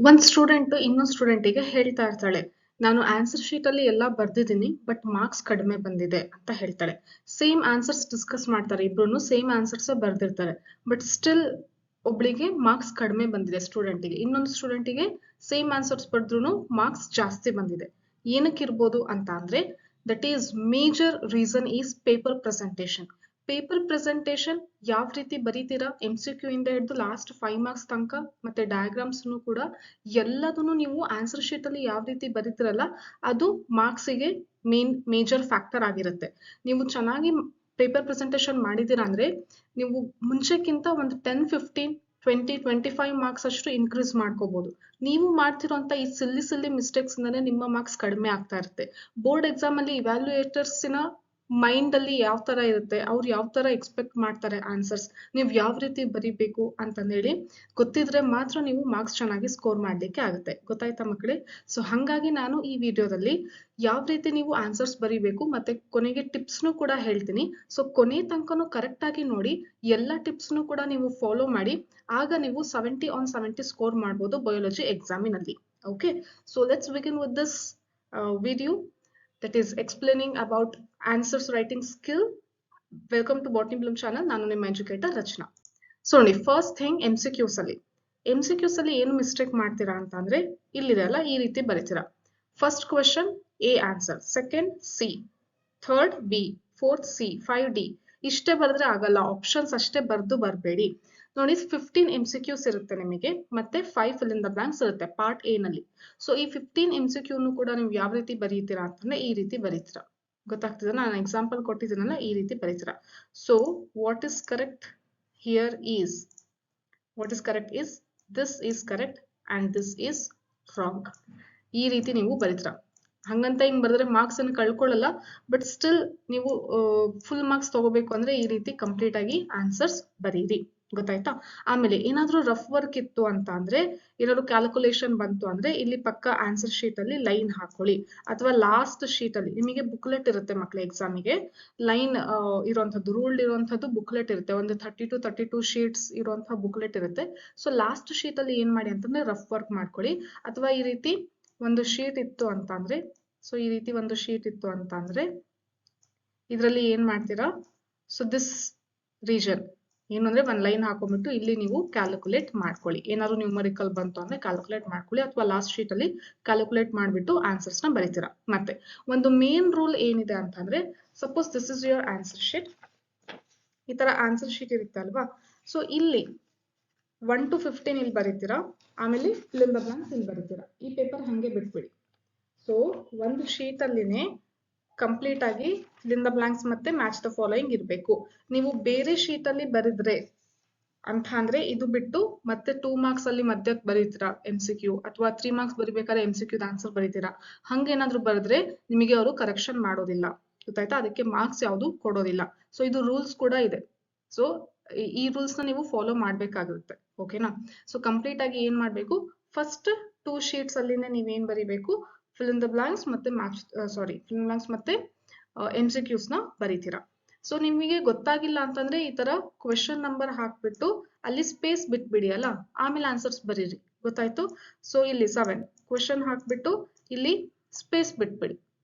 ಒಂದ್ ಸ್ಟೂಡೆಂಟ್ ಇನ್ನೊಂದ್ ಸ್ಟೂಡೆಂಟಿಗೆ ಹೇಳ್ತಾ ಇರ್ತಾಳೆ, ನಾನು ಆನ್ಸರ್ ಶೀಟ್ ಅಲ್ಲಿ ಎಲ್ಲ ಬರ್ದಿದ್ದೀನಿ ಬಟ್ ಮಾರ್ಕ್ಸ್ ಕಡಿಮೆ ಬಂದಿದೆ ಅಂತ ಹೇಳ್ತಾಳೆ. ಸೇಮ್ ಆನ್ಸರ್ಸ್ ಡಿಸ್ಕಸ್ ಮಾಡ್ತಾರೆ, ಇಬ್ರು ಸೇಮ್ ಆನ್ಸರ್ಸ್ ಬರ್ದಿರ್ತಾರೆ, ಬಟ್ ಸ್ಟಿಲ್ ಒಬ್ಳಿಗೆ ಮಾರ್ಕ್ಸ್ ಕಡಿಮೆ ಬಂದಿದೆ ಸ್ಟೂಡೆಂಟಿಗೆ, ಇನ್ನೊಂದು ಸ್ಟೂಡೆಂಟಿಗೆ ಸೇಮ್ ಆನ್ಸರ್ಸ್ ಬರ್ದ್ರು ಮಾರ್ಕ್ಸ್ ಜಾಸ್ತಿ ಬಂದಿದೆ. ಏನಕ್ಕಿರ್ಬೋದು ಅಂತ ಅಂದ್ರೆ that is major reason is paper presentation. Paper presentation ಯಾವ ರೀತಿ ಬರೀತೀರಾ, MCQ ಇಂದ ಹಿಡಿದು ಲಾಸ್ಟ್ 5 ಮಾರ್ಕ್ಸ್ ತನಕ ಮತ್ತೆ ಡಯಾಗ್ರಾಮ್ಸ್ ಕೂಡ ಎಲ್ಲದನ್ನು ನೀವು ಆನ್ಸರ್ ಶೀಟ್ ಅಲ್ಲಿ ಯಾವ ರೀತಿ ಬರೀತಿರಲ್ಲ ಅದು ಮಾರ್ಕ್ಸಿಗೆ ಮೇಜರ್ ಫ್ಯಾಕ್ಟರ್ ಆಗಿರುತ್ತೆ. ನೀವು ಚೆನ್ನಾಗಿ ಪೇಪರ್ ಪ್ರೆಸೆಂಟೇಶನ್ ಮಾಡಿದೀರಾ ಅಂದ್ರೆ ನೀವು ಮುಂಚೆಕ್ಕಿಂತ ಒಂದು 10, 15, 20, 25 ಮಾರ್ಕ್ಸ್ ಅಷ್ಟು ಇನ್ಕ್ರೀಸ್ ಮಾಡ್ಕೋಬಹುದು. ನೀವು ಮಾಡ್ತಿರೋಂತ ಈ ಸಿಲ್ಲಿ ಮಿಸ್ಟೇಕ್ಸ್ ಇಂದಾನೆ ನಿಮ್ಮ ಮಾರ್ಕ್ಸ್ ಕಡಿಮೆ ಆಗ್ತಾ ಇರುತ್ತೆ. ಬೋರ್ಡ್ ಎಕ್ಸಾಮ್ ಅಲ್ಲಿ ಇವ್ಯಾಲ್ಯೂಯೇಟರ್ಸ್ನ ಮೈಂಡ್ ಅಲ್ಲಿ ಯಾವ ತರ ಇರುತ್ತೆ, ಅವ್ರು ಯಾವ ತರ ಎಕ್ಸ್ಪೆಕ್ಟ್ ಮಾಡ್ತಾರೆ ಆನ್ಸರ್ಸ್, ನೀವು ಯಾವ ರೀತಿ ಬರಿಬೇಕು ಅಂತಂದೇಳಿ ಗೊತ್ತಿದ್ರೆ ಮಾತ್ರ ನೀವು ಮಾರ್ಕ್ಸ್ ಚೆನ್ನಾಗಿ ಸ್ಕೋರ್ ಮಾಡ್ಲಿಕ್ಕೆ ಆಗುತ್ತೆ. ಗೊತ್ತಾಯ್ತಾ ಮಕ್ಕಳೇ? ಸೊ ಹಂಗಾಗಿ ನಾನು ಈ ವಿಡಿಯೋದಲ್ಲಿ ಯಾವ ರೀತಿ ನೀವು ಆನ್ಸರ್ಸ್ ಬರಿಬೇಕು ಮತ್ತೆ ಕೊನೆಗೆ ಟಿಪ್ಸ್ನು ಕೂಡ ಹೇಳ್ತೀನಿ. ಸೊ ಕೊನೆ ತನಕನೂ ಕರೆಕ್ಟ್ ಆಗಿ ನೋಡಿ, ಎಲ್ಲ ಟಿಪ್ಸ್ನು ಕೂಡ ನೀವು ಫಾಲೋ ಮಾಡಿ, ಆಗ ನೀವು 70 on 70 ಸ್ಕೋರ್ ಮಾಡ್ಬೋದು ಬಯಾಲಜಿ ಎಕ್ಸಾಮಿನಲ್ಲಿ. Okay, so let's begin with this video that is explaining about answers writing skill. Welcome to Botany Bloom channel. ನಾನು ನಿಮ್ಮ ಎಜುಕೇಟರ್ ರಚನಾ. ಸೊ ನೋಡಿ, ಫಸ್ಟ್ ಥಿಂಗ್ MCQs ಅಲ್ಲಿ ಏನು ಮಿಸ್ಟೇಕ್ ಮಾಡ್ತೀರಾ ಅಂತ ಅಂದ್ರೆ ಇಲ್ಲಿದೆ ಅಲ್ಲ, ಈ ರೀತಿ ಬರೀತೀರಾ. First question A answer, second C, third B, fourth C, 5D ಇಷ್ಟೇ ಬರೆದ್ರೆ ಆಗಲ್ಲ, ಆಪ್ಷನ್ಸ್ ಅಷ್ಟೇ ಬರ್ದು ಬರಬೇಡಿ. ನೋಡಿ 15 MCQs ಇರುತ್ತೆ ನಿಮಗೆ, ಮತ್ತೆ 5 fill in the blanks ಇರುತ್ತೆ ಪಾರ್ಟ್ ಎ ನಲ್ಲಿ. ಸೊ ಈ 15 MCQ ಕೂಡ ನೀವು ಯಾವ ರೀತಿ ಬರೀತೀರಾ ಅಂತಂದ್ರೆ ಈ ರೀತಿ ಬರೀತೀರಾ. ಗೊತ್ತಾಗ್ತದೆ, ನಾನು ಎಕ್ಸಾಂಪಲ್ ಕೊಟ್ಟಿದ್ದೀನಲ್ಲ ಈ ರೀತಿ ಬರೀತೀರಾ. So what is correct here is, what is correct is this is correct and this is wrong. ಈ ರೀತಿ ನೀವು ಬರೀತೀರಾ. ಹಂಗಂತ ಹಿಂಗ್ ಬರೆದ್ರೆ ಮಾರ್ಕ್ಸ್ ಅನ್ನು ಕಳ್ಕೊಳ್ಳಲ್ಲ, ಬಟ್ ಸ್ಟಿಲ್ ನೀವು ಫುಲ್ ಮಾರ್ಕ್ಸ್ ತಗೋಬೇಕು ಅಂದ್ರೆ ಈ ರೀತಿ ಕಂಪ್ಲೀಟ್ ಆಗಿ ಆನ್ಸರ್ಸ್ ಬರೀರಿ. ಗೊತ್ತಾಯ್ತಾ? ಆಮೇಲೆ ಏನಾದ್ರೂ ರಫ್ ವರ್ಕ್ ಇತ್ತು ಅಂತ ಅಂದ್ರೆ, ಏನಾದ್ರು ಕ್ಯಾಲ್ಕುಲೇಷನ್ ಬಂತು ಅಂದ್ರೆ ಇಲ್ಲಿ ಪಕ್ಕ ಆನ್ಸರ್ ಶೀಟ್ ಅಲ್ಲಿ ಲೈನ್ ಹಾಕೊಳ್ಳಿ, ಅಥವಾ ಲಾಸ್ಟ್ ಶೀಟ್ ಅಲ್ಲಿ ನಿಮಗೆ ಬುಕ್ಲೆಟ್ ಇರುತ್ತೆ ಮಕ್ಕಳ ಎಕ್ಸಾಮಿಗೆ, ಲೈನ್ ಇರುವಂತದ್ದು ರೂಲ್ಡ್ ಇರುವಂತದ್ದು ಬುಕ್ಲೆಟ್ ಇರುತ್ತೆ, ಒಂದು 30 to 32 ಶೀಟ್ಸ್ ಇರುವಂತಹ ಬುಕ್ಲೆಟ್ ಇರುತ್ತೆ. ಸೊ ಲಾಸ್ಟ್ ಶೀಟ್ ಅಲ್ಲಿ ಏನ್ ಮಾಡಿ ಅಂತಂದ್ರೆ ರಫ್ ವರ್ಕ್ ಮಾಡ್ಕೊಳ್ಳಿ, ಅಥವಾ ಈ ರೀತಿ ಒಂದು ಶೀಟ್ ಇತ್ತು ಅಂತ ಅಂದ್ರೆ, ಸೊ ಈ ರೀತಿ ಒಂದು ಶೀಟ್ ಇತ್ತು ಅಂತ ಅಂದ್ರೆ ಇದರಲ್ಲಿ ಏನ್ ಮಾಡ್ತೀರಾ, ಸೊ ದಿಸ್ ರೀಜನ್ ಏನು ಅಂದ್ರೆ ಒಂದ್ ಲೈನ್ ಹಾಕೊಂಡ್ಬಿಟ್ಟು ಇಲ್ಲಿ ನೀವು ಕ್ಯಾಲ್ಕುಲೇಟ್ ಮಾಡ್ಕೊಳ್ಳಿ, ಏನಾದ್ರು ನ್ಯೂಮರಿಕಲ್ ಬಂತು ಅಂದ್ರೆ ಕ್ಯಾಲ್ಕುಲೇಟ್ ಮಾಡ್ಕೊಳ್ಳಿ, ಅಥವಾ ಲಾಸ್ಟ್ ಶೀಟ್ ಅಲ್ಲಿ ಕ್ಯಾಲ್ಕುಲೇಟ್ ಮಾಡ್ಬಿಟ್ಟು ಆನ್ಸರ್ಸ್ ನ ಬರೀತೀರಾ. ಮತ್ತೆ ಒಂದು ಮೇನ್ ರೂಲ್ ಏನಿದೆ ಅಂತಂದ್ರೆ, suppose this is your answer sheet, ಈ ತರ ಆನ್ಸರ್ ಶೀಟ್ ಇರುತ್ತೆ ಅಲ್ವಾ, ಸೊ ಇಲ್ಲಿ 1 to 15 ಇಲ್ಲಿ ಬರೀತೀರಾ, ಆಮೇಲೆ fill in the blanks ಇಲ್ಲಿ ಬರೀತೀರಾ. ಈ ಪೇಪರ್ ಹಂಗೆ ಬಿಟ್ಬಿಡಿ. ಸೊ ಒಂದು ಶೀಟ್ ಅಲ್ಲಿನೇ ಕಂಪ್ಲೀಟ್ ಆಗಿ fill in the blanks ಮತ್ತೆ ಮ್ಯಾಚ್ ದ ಫಾಲೋಯಿಂಗ್ ಇರಬೇಕು. ನೀವು ಬೇರೆ ಶೀಟ್ ಅಲ್ಲಿ ಬರೆದ್ರೆ ಅಂತ ಅಂದ್ರೆ ಇದು ಬಿಟ್ಟು ಮತ್ತೆ 2 ಮಾರ್ಕ್ಸ್ ಅಲ್ಲಿ ಮಧ್ಯಕ್ಕೆ ಬರೀತೀರಾ MCQ, ಅಥವಾ 3 ಮಾರ್ಕ್ಸ್ ಬರಿಬೇಕಾದ್ರೆ MCQ ಆನ್ಸರ್ ಬರೀತೀರಾ, ಹಂಗೇನಾದ್ರೂ ಬರೆದ್ರೆ ನಿಮಗೆ ಅವರು ಕರೆಕ್ಷನ್ ಮಾಡೋದಿಲ್ಲ. ಗೊತ್ತಾಯ್ತಾ? ಅದಕ್ಕೆ ಮಾರ್ಕ್ಸ್ ಯಾವುದು ಕೊಡೋದಿಲ್ಲ. ಸೊ ಇದು ರೂಲ್ಸ್ ಕೂಡ ಇದೆ. ಸೊ ಈ ರೂಲ್ಸ್ ನ ನೀವು ಫಾಲೋ ಮಾಡ್ಬೇಕಾಗುತ್ತೆ. ಓಕೆನಾ? ಸೊ ಕಂಪ್ಲೀಟ್ ಆಗಿ ಏನ್ ಮಾಡ್ಬೇಕು, ಫಸ್ಟ್ 2 ಶೀಟ್ಸ್ ಅಲ್ಲಿನೇ ನೀವೇನ್ ಬರೀಬೇಕು, fill in the blanks ಮತ್ತೆ match fill in the blanks ಮತ್ತೆ MCQs ನ ಬರೀತೀರಾ. ಸೊ ನಿಮಗೆ ಗೊತ್ತಾಗಿಲ್ಲ ಅಂತಂದ್ರೆ ಈ ತರ ಕ್ವೆಶನ್ ನಂಬರ್ ಹಾಕ್ಬಿಟ್ಟು ಅಲ್ಲಿ ಸ್ಪೇಸ್ ಬಿಟ್ಬಿಡಿ ಅಲ್ಲ, ಆಮೇಲೆ ಆನ್ಸರ್ಸ್ ಬರೀರಿ. ಗೊತ್ತಾಯ್ತು? ಸೊ ಇಲ್ಲಿ 7 ಕ್ವೆಶನ್ ಹಾಕ್ಬಿಟ್ಟು ಇಲ್ಲಿ ಸ್ಪೇಸ್ ಬಿಟ್ಬಿಡಿ.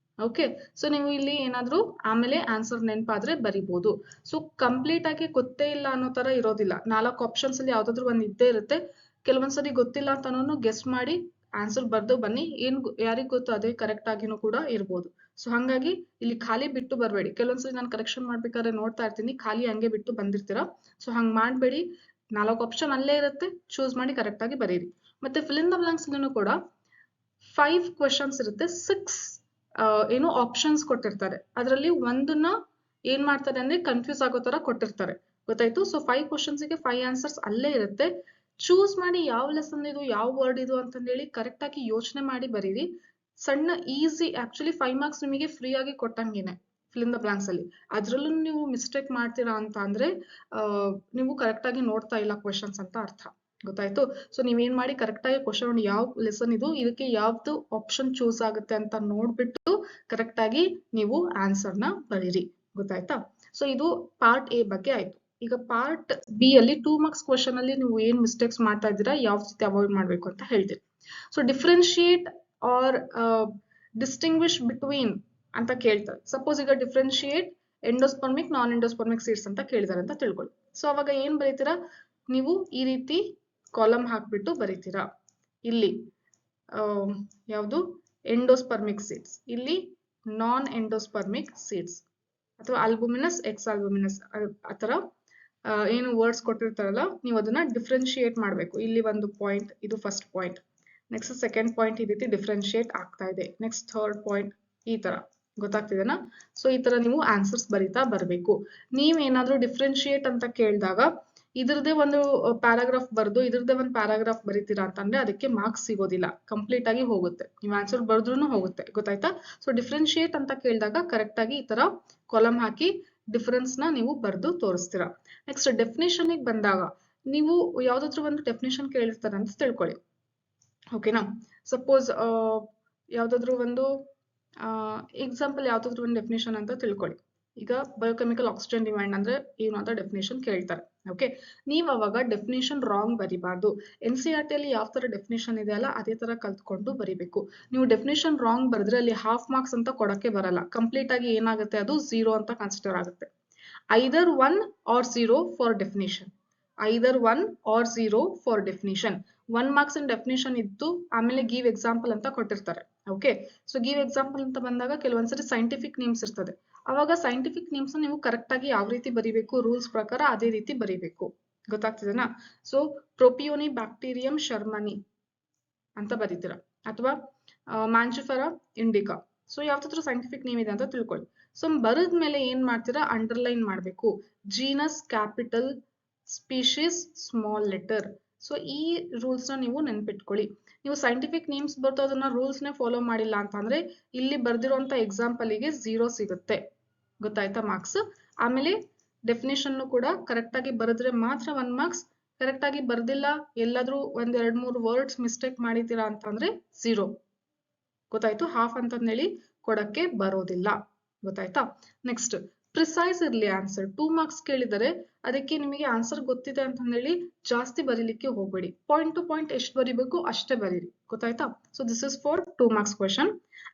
ಓಕೆ, ಸೊ ನೀವು ಇಲ್ಲಿ ಏನಾದ್ರೂ ಆಮೇಲೆ ಆನ್ಸರ್ ನೆನಪಾದ್ರೆ ಬರಿಬಹುದು. ಸೊ ಕಂಪ್ಲೀಟ್ ಆಗಿ ಗೊತ್ತೇ ಇಲ್ಲ ಅನ್ನೋ ತರ ಇರೋದಿಲ್ಲ, 4 ಆಪ್ಷನ್ಸ್ ಅಲ್ಲಿ ಯಾವ್ದಾದ್ರು ಒಂದ್ ಇದ್ದೇ ಇರುತ್ತೆ. ಕೆಲವೊಂದ್ಸರಿ ಗೊತ್ತಿಲ್ಲ ಅಂತಾನು ಗೆಸ್ ಮಾಡಿ ಆನ್ಸರ್ ಬರ್ದು ಬನ್ನಿ, ಏನ್ ಯಾರಿಗ್ ಗೊತ್ತು ಅದೇ ಕರೆಕ್ಟ್ ಆಗಿನೂ ಕೂಡ ಇರ್ಬೋದು. ಸೊ ಹಂಗಾಗಿ ಇಲ್ಲಿ ಖಾಲಿ ಬಿಟ್ಟು ಬರ್ಬೇಡಿ. ಕೆಲವೊಂದ್ಸರಿ ನಾನು ಕರೆಕ್ಷನ್ ಮಾಡ್ಬೇಕಾದ್ರೆ ನೋಡ್ತಾ ಇರ್ತೀನಿ, ಖಾಲಿ ಹಂಗೆ ಬಿಟ್ಟು ಬಂದಿರ್ತೀರಾ. ಸೊ ಹಂಗ್ ಮಾಡ್ಬೇಡಿ, 4 ಆಪ್ಷನ್ ಅಲ್ಲೇ ಇರುತ್ತೆ, ಚೂಸ್ ಮಾಡಿ ಕರೆಕ್ಟ್ ಆಗಿ ಬರೀರಿ. ಮತ್ತೆ fill in the blanks ಕೂಡ 5 ಕ್ವೆಶನ್ಸ್ ಇರುತ್ತೆ, 6 ಏನು ಆಪ್ಷನ್ಸ್ ಕೊಟ್ಟಿರ್ತಾರೆ, ಅದರಲ್ಲಿ ಒಂದನ್ನ ಏನ್ ಮಾಡ್ತಾರೆ ಅಂದ್ರೆ ಕನ್ಫ್ಯೂಸ್ ಆಗೋ ತರ ಕೊಟ್ಟಿರ್ತಾರೆ. ಗೊತ್ತಾಯ್ತು? ಸೊ 5 ಕ್ವೆಶನ್ಸ್ ಗೆ 5 ಆನ್ಸರ್ಸ್ ಅಲ್ಲೇ ಇರುತ್ತೆ. ಚೂಸ್ ಮಾಡಿ ಯಾವ ಲೆಸನ್ ಇದು, ಯಾವ ವರ್ಡ್ ಇದು ಅಂತಂದೇಳಿ ಕರೆಕ್ಟ್ ಆಗಿ ಯೋಚನೆ ಮಾಡಿ ಬರೀರಿ. ಸಣ್ಣ ಈಸಿ, ಆಕ್ಚುಲಿ 5 ಮಾರ್ಕ್ಸ್ ನಿಮಗೆ ಫ್ರೀ ಆಗಿ ಕೊಟ್ಟಂಗೇನೆ fill in the blanks ಅಲ್ಲಿ. ಅದ್ರಲ್ಲೂ ನೀವು ಮಿಸ್ಟೇಕ್ ಮಾಡ್ತೀರಾ ಅಂತ ಅಂದ್ರೆ ನೀವು ಕರೆಕ್ಟ್ ಆಗಿ ನೋಡ್ತಾ ಇಲ್ಲ ಕ್ವೆಶನ್ಸ್ ಅಂತ ಅರ್ಥ. ಗೊತ್ತಾಯ್ತು? ಸೊ ನೀವೇನ್ ಮಾಡಿ ಕರೆಕ್ಟ್ ಆಗಿ ಕ್ವಶನ್ ಯಾವ ಲೆಸನ್ ಇದು, ಇದಕ್ಕೆ ಯಾವ್ದು ಆಪ್ಷನ್ ಚೂಸ್ ಆಗುತ್ತೆ ಅಂತ ನೋಡ್ಬಿಟ್ಟು ಕರೆಕ್ಟ್ ಆಗಿ ನೀವು ಆನ್ಸರ್ ನ ಬರೀರಿ. ಗೊತ್ತಾಯ್ತಾ? ಸೊ ಇದು ಪಾರ್ಟ್ ಎ ಬಗ್ಗೆ ಆಯ್ತು. ಈಗ ಪಾರ್ಟ್ ಬಿ ಅಲ್ಲಿ 2 ಮಾರ್ಕ್ಸ್ ಕ್ವಶನ್ ಅಲ್ಲಿ ನೀವು ಏನ್ ಮಿಸ್ಟೇಕ್ಸ್ ಮಾಡ್ತಾ ಇದ್ದೀರಾ, ಯಾವ ರೀತಿ ಅವಾಯ್ಡ್ ಮಾಡ್ಬೇಕು ಅಂತ ಹೇಳ್ತೀನಿ. So differentiate or distinguish between ಅಂತ ಕೇಳ್ತಾರೆ. ಸಪೋಸ್ ಈಗ differentiate endospermic non endospermic seeds ಅಂತ ಕೇಳಿದಾರೆ ಅಂತ ತಿಳ್ಕೊಳ್ಳಿ. ಸೊ ಅವಾಗ ಏನ್ ಬರೀತೀರಾ, ನೀವು ಈ ರೀತಿ ಕಾಲಮ್ ಹಾಕ್ಬಿಟ್ಟು ಬರೀತೀರಾ. ಇಲ್ಲಿ ಯಾವುದು ಎಂಡೋಸ್ಪರ್ಮಿಕ್ ಸೀಡ್ಸ್, ಇಲ್ಲಿ ನಾನ್ ಎಂಡೋಸ್ಪರ್ಮಿಕ್ ಸೀಡ್ಸ್ ಅಥವಾ ಆಲ್ಬುಮಿನಸ್ ಎಕ್ಸ್ ಆಲ್ಬುಮಿನಸ್ ಆತರ ಏನು ವರ್ಡ್ಸ್ ಕೊಟ್ಟಿರ್ತಾರಲ್ಲ, ನೀವು ಅದನ್ನ ಡಿಫ್ರೆನ್ಶಿಯೇಟ್ ಮಾಡಬೇಕು. ಇಲ್ಲಿ ಒಂದು ಪಾಯಿಂಟ್, ಇದು first point, next second point ಈ ರೀತಿ ಡಿಫ್ರೆನ್ಶಿಯೇಟ್ ಆಗ್ತಾ ಇದೆ, ನೆಕ್ಸ್ಟ್ ಥರ್ಡ್ ಪಾಯಿಂಟ್ ಈ ತರ. ಗೊತ್ತಾಗ್ತಿದೆನಾ? ಸೊ ಈ ತರ ನೀವು ಆನ್ಸರ್ಸ್ ಬರಿತಾ ಬರಬೇಕು. ನೀವೇನಾದ್ರೂ ಡಿಫ್ರೆನ್ಶಿಯೇಟ್ ಅಂತ ಕೇಳಿದಾಗ ಇದ್ರದ್ದೇ ಒಂದು ಪ್ಯಾರಾಗ್ರಾಫ್ ಬರೆದು ಇದ್ರದ್ದೇ ಒಂದು ಪ್ಯಾರಾಗ್ರಾಫ್ ಬರೀತೀರಾ ಅಂತಂದ್ರೆ ಅದಕ್ಕೆ ಮಾರ್ಕ್ಸ್ ಸಿಗೋದಿಲ್ಲ, ಕಂಪ್ಲೀಟ್ ಆಗಿ ಹೋಗುತ್ತೆ. ನೀವು ಆನ್ಸರ್ ಬರ್ದ್ರೂ ಹೋಗುತ್ತೆ. ಗೊತ್ತಾಯ್ತಾ? ಸೊ ಡಿಫ್ರೆನ್ಶಿಯೇಟ್ ಅಂತ ಕೇಳಿದಾಗ ಕರೆಕ್ಟ್ ಆಗಿ ಈ ತರ ಕಾಲಮ್ ಹಾಕಿ ಡಿಫರೆನ್ಸ್ ನ ನೀವು ಬರ್ದು ತೋರಿಸ್ತೀರಾ. ನೆಕ್ಸ್ಟ್ ಡೆಫಿನೇಷನ್ ಬಂದಾಗ ನೀವು ಯಾವ್ದಾದ್ರು ಒಂದು ಡೆಫಿನೇಷನ್ ಕೇಳಿರ್ತಾರೆ ಅಂತ ತಿಳ್ಕೊಳ್ಳಿ. ಓಕೆನಾ? ಸಪೋಸ್ ಯಾವ್ದಾದ್ರು ಒಂದು ಎಕ್ಸಾಂಪಲ್ ಯಾವ್ದಾದ್ರು ಒಂದು ಡೆಫಿನೇಷನ್ ಅಂತ ತಿಳ್ಕೊಳ್ಳಿ. ಈಗ ಬಯೋಕೆಮಿಕಲ್ ಆಕ್ಸಿಜನ್ ಡಿಮ್ಯಾಂಡ್ ಅಂದ್ರೆ ಏನು ಅಂತ ಡೆಫಿನೇಷನ್ ಕೇಳ್ತಾರೆ. ಓಕೆ, ನೀವು ಅವಾಗ ಡೆಫಿನೇಷನ್ ರಾಂಗ್ ಬರಿಬಾರ್ದು. NCERT ಅಲ್ಲಿ ಯಾವ ತರ ಡೆಫಿನೇಷನ್ ಇದೆ ಅಲ್ಲ ಅದೇ ತರ ಕಲ್ತ್ಕೊಂಡು ಬರಿಬೇಕು. ನೀವು ಡೆಫಿನೇಷನ್ ರಾಂಗ್ ಬರೆದ್ರೆ ಅಲ್ಲಿ ಹಾಫ್ ಮಾರ್ಕ್ಸ್ ಅಂತ ಕೊಡಕ್ಕೆ ಬರಲ್ಲ, ಕಂಪ್ಲೀಟ್ ಆಗಿ ಏನಾಗುತ್ತೆ ಅದು 0 ಅಂತ ಕನ್ಸಿಡರ್ ಆಗುತ್ತೆ. either 1 or 0 for definition. either 1 or 0 for definition. 1 marks in definition ಇದ್ದು ಆಮೇಲೆ ಗಿವ್ ಎಕ್ಸಾಂಪಲ್ ಅಂತ ಕೊಟ್ಟಿರ್ತಾರೆ. ಓಕೆ, ಸೊ ಗಿವ್ ಎಕ್ಸಾಂಪಲ್ ಅಂತ ಬಂದಾಗ ಕೆಲವೊಂದ್ಸರಿ ಸೈಂಟಿಫಿಕ್ ನೇಮ್ಸ್ ಇರ್ತದೆ. ಅವಾಗ ಸೈಂಟಿಫಿಕ್ ನೇಮ್ಸ್ ನೀವು ಕರೆಕ್ಟ್ ಆಗಿ ಯಾವ ರೀತಿ ಬರಿಬೇಕು, ರೂಲ್ಸ್ ಪ್ರಕಾರ ಅದೇ ರೀತಿ ಬರಿಬೇಕು. ಗೊತ್ತಾಗ್ತಿದೆನಾ? ಸೊ ಪ್ರೊಪಿಯೋನಿ ಬ್ಯಾಕ್ಟೀರಿಯಂ ಶರ್ಮನಿ ಅಂತ ಬರೀತೀರಾ, ಅಥವಾ ಮ್ಯಾಂಜಿಫೆರಾ ಇಂಡಿಕಾ. ಸೊ ಯಾವ್ದಾದ್ರು ಸೈಂಟಿಫಿಕ್ ನೇಮ್ ಇದೆ ಅಂತ ತಿಳ್ಕೊಳ್ಳಿ. ಸೊ ಬರದ್ಮೇಲೆ ಏನ್ ಮಾಡ್ತೀರಾ, ಅಂಡರ್ಲೈನ್ ಮಾಡ್ಬೇಕು. Genus capital, species small letter. So ಈ ರೂಲ್ಸ್ ನ ನೀವು ನೆನ್ಪಿಟ್ಕೊಳ್ಳಿ. ನೀವು ಸೈಂಟಿಫಿಕ್ ನೇಮ್ಸ್ ಬರ್ದು ಅದನ್ನ ರೂಲ್ಸ್ ನೇ ಫಾಲೋ ಮಾಡಿಲ್ಲ ಅಂತಂದ್ರೆ ಇಲ್ಲಿ ಬರ್ದಿರುವಂತ ಎಕ್ಸಾಂಪಲ್ ಗೆ 0 ಸಿಗುತ್ತೆ. ಗೊತ್ತಾಯ್ತಾ ಮಾರ್ಕ್ಸ್? ಆಮೇಲೆ ಡೆಫಿನೇಷನ್ ಕೂಡ ಕರೆಕ್ಟ್ ಆಗಿ ಬರೆದ್ರೆ ಮಾತ್ರ 1 ಮಾರ್ಕ್ಸ್. ಕರೆಕ್ಟ್ ಆಗಿ ಬರ್ದಿಲ್ಲ, ಎಲ್ಲಾದ್ರೂ ಒಂದ್ 2-3 ವರ್ಡ್ಸ್ ಮಿಸ್ಟೇಕ್ ಮಾಡಿದ್ದೀರಾ ಅಂತಂದ್ರೆ 0. ಗೊತ್ತಾಯ್ತು? ಹಾಫ್ ಅಂತಂದೇಳಿ ಕೊಡಕ್ಕೆ ಬರೋದಿಲ್ಲ. ಗೊತ್ತಾಯ್ತಾ? ನೆಕ್ಸ್ಟ್ ಪ್ರಿಸೈಸ್ ಇರ್ಲಿ ಆನ್ಸರ್. 2 ಮಾರ್ಕ್ಸ್ ಕೇಳಿದರೆ ಅದಕ್ಕೆ ನಿಮಗೆ ಆನ್ಸರ್ ಗೊತ್ತಿದೆ ಅಂತಂದೇಳಿ ಜಾಸ್ತಿ ಬರೀಲಿಕ್ಕೆ ಹೋಗ್ಬೇಡಿ. ಪಾಯಿಂಟ್ ಟು ಪಾಯಿಂಟ್ ಎಷ್ಟು ಬರಿಬೇಕು ಅಷ್ಟೇ ಬರೀರಿ. ಗೊತ್ತಾಯ್ತಾ? So this is for 2 marks question.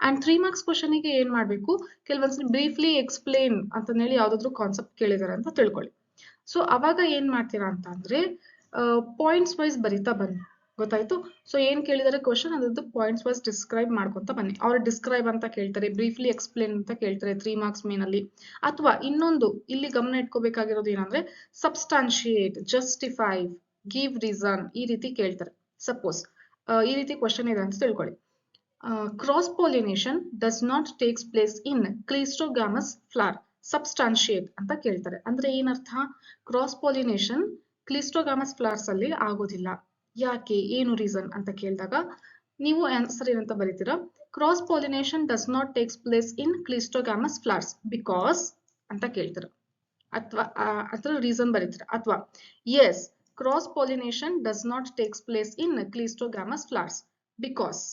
And 3 marks question ಗೆ ಏನ್ ಮಾಡ್ಬೇಕು, ಕೆಲವೊಂದ್ಸರಿ ಬ್ರೀಫ್ಲಿ ಎಕ್ಸ್ಪ್ಲೇನ್ ಅಂತಂದೇಳಿ ಯಾವ್ದಾದ್ರು ಕಾನ್ಸೆಪ್ಟ್ ಕೇಳಿದಾರೆ ಅಂತ ತಿಳ್ಕೊಳ್ಳಿ. ಸೊ ಅವಾಗ ಏನ್ ಮಾಡ್ತೀರಾ ಅಂತ ಅಂದ್ರೆ ಪಾಯಿಂಟ್ಸ್ ವೈಸ್ ಬರಿತಾ ಬನ್ನಿ. ಗೊತ್ತಾಯ್ತು? ಸೊ ಏನ್ ಕೇಳಿದಾರೆ ಕ್ವಶನ್ ಅದ್ರದ್ದು ಪಾಯಿಂಟ್ಸ್ ವೈಸ್ ಡಿಸ್ಕ್ರೈಬ್ ಮಾಡ್ಕೊಂತ ಬನ್ನಿ. ಅವ್ರು ಡಿಸ್ಕ್ರೈಬ್ ಅಂತ ಕೇಳ್ತಾರೆ, ಬ್ರೀಫ್ಲಿ ಎಕ್ಸ್ಪ್ಲೇನ್ ಅಂತ ಕೇಳ್ತಾರೆ 3 ಮಾರ್ಕ್ಸ್ ಮೇನ್ ಅಲ್ಲಿ. ಅಥವಾ ಇನ್ನೊಂದು ಇಲ್ಲಿ ಗಮನ ಇಟ್ಕೋಬೇಕಾಗಿರೋದು ಏನಂದ್ರೆ ಸಬ್ಸ್ಟಾನ್ಶಿಯೇಟ್, ಜಸ್ಟಿಫೈ, ಗಿವ್ ರೀಸನ್ ಈ ರೀತಿ ಕೇಳ್ತಾರೆ. ಸಪೋಸ್ ಈ ರೀತಿ ಕ್ವಶನ್ ಇದೆ ಅಂತ ತಿಳ್ಕೊಳ್ಳಿ. Cross pollination does not takes place in cleistogamous flower. Substantiate ಅಂತ ಕೇಳ್ತಾರೆ ಅಂದ್ರೆ ಏನರ್ಥ? ಕ್ರಾಸ್ ಪಾಲಿನೇಷನ್ ಕ್ಲೀಸ್ಟೋಗ್ಯಾಮಸ್ ಫ್ಲವರ್ಸ್ ಅಲ್ಲಿ ಆಗೋದಿಲ್ಲ. ಯಾಕೆ, ಏನು ರೀಸನ್ ಅಂತ ಕೇಳಿದಾಗ ನೀವು ಆನ್ಸರ್ ಏನಂತ ಬರೀತೀರಾ, cross pollination does not takes place in cleistogamous flowers because ಅಂತ ಕೇಳ್ತೀರಾ, ಅಥವಾ ಅದ್ರ ರೀಸನ್ ಬರೀತೀರಾ. ಅಥವಾ yes, cross pollination does not takes place in cleistogamous flowers because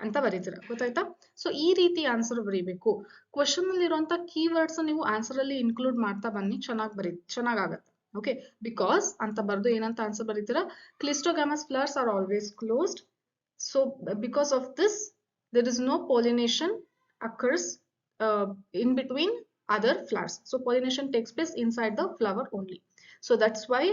ಅಂತ ಬರೀತೀರಾ. ಗೊತ್ತಾಯ್ತಾ? ಸೊ ಈ ರೀತಿ ಆನ್ಸರ್ ಬರೀಬೇಕು. ಕ್ವಶನ್ ಅಲ್ಲಿ ಇರುವಂತ ಕೀವರ್ಡ್ಸ್ ನೀವು ಆನ್ಸರ್ ಅಲ್ಲಿ ಇನ್ಕ್ಲೂಡ್ ಮಾಡ್ತಾ ಬನ್ನಿ, ಚೆನ್ನಾಗಾಗತ್ತೆ. ಓಕೆ, ಬಿಕಾಸ್ ಅಂತ ಬರ್ದು ಏನಂತ ಆನ್ಸರ್ ಬರೀತೀರಾ, cleistogamous flowers are always closed, so because of this there is no pollination occurs in between other flowers. So pollination takes place inside the flower only. So that's why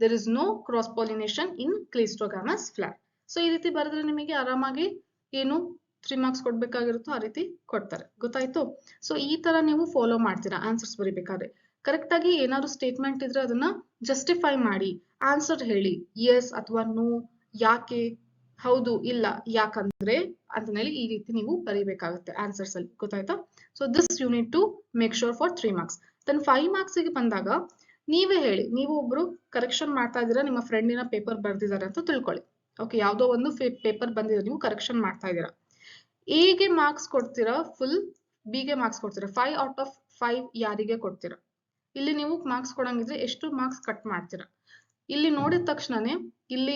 there is no cross pollination in Cleistogamous flower. So ಈ ರೀತಿ ಬರೆದ್ರೆ ನಿಮಗೆ ಆರಾಮಾಗಿ ಏನು 3 marks ಕೊಡ್ಬೇಕಾಗಿರುತ್ತೋ ಆ ರೀತಿ ಕೊಡ್ತಾರೆ. ಗೊತ್ತಾಯ್ತು? ಸೊ ಈ ತರ ನೀವು ಫಾಲೋ ಮಾಡ್ತೀರಾ ಆನ್ಸರ್ಸ್ ಬರೀಬೇಕಾದ್ರೆ. ಕರೆಕ್ಟ್ ಆಗಿ ಏನಾದ್ರು ಸ್ಟೇಟ್ಮೆಂಟ್ ಇದ್ರೆ ಅದನ್ನ ಜಸ್ಟಿಫೈ ಮಾಡಿ ಆನ್ಸರ್ ಹೇಳಿ. ಎಸ್ ಅಥವಾ ನೋ, ಯಾಕೆ, ಹೌದು, ಇಲ್ಲ, ಯಾಕಂದ್ರೆ ಅಂತಂದೇಳಿ ಈ ರೀತಿ ನೀವು ಬರೀಬೇಕಾಗುತ್ತೆ ಆನ್ಸರ್ಸ್ ಅಲ್ಲಿ. ಗೊತ್ತಾಯ್ತಾ? So this you need to make sure for 3 marks. Then 5 marks ಗೆ ಬಂದಾಗ ನೀವೇ ಹೇಳಿ, ನೀವು ಒಬ್ರು ಕರೆಕ್ಷನ್ ಮಾಡ್ತಾ ಇದ್ದೀರಾ, ನಿಮ್ಮ ಫ್ರೆಂಡಿನ ಪೇಪರ್ ಬರ್ದಿದ್ದಾರೆ ಅಂತ ತಿಳ್ಕೊಳ್ಳಿ. ಓಕೆ, ಯಾವ್ದೋ ಒಂದು ಪೇಪರ್ ಬಂದಿದೆ, ನೀವು ಕರೆಕ್ಷನ್ ಮಾಡ್ತಾ ಇದ್ದೀರಾ. ಎ ಗೆ ಮಾರ್ಕ್ಸ್ ಕೊಡ್ತೀರಾ ಫುಲ್, ಬಿ ಗೆ ಮಾರ್ಕ್ಸ್ ಕೊಡ್ತೀರಾ. 5 ಔಟ್ ಆಫ್ 5 ಯಾರಿಗೆ ಕೊಡ್ತೀರಾ? ಇಲ್ಲಿ ನೀವು ಮಾರ್ಕ್ಸ್ ಕೊಡಂಗಿದ್ರೆ ಎಷ್ಟು ಮಾರ್ಕ್ಸ್ ಕಟ್ ಮಾಡ್ತೀರಾ? ಇಲ್ಲಿ ನೋಡಿದ ತಕ್ಷಣನೇ ಇಲ್ಲಿ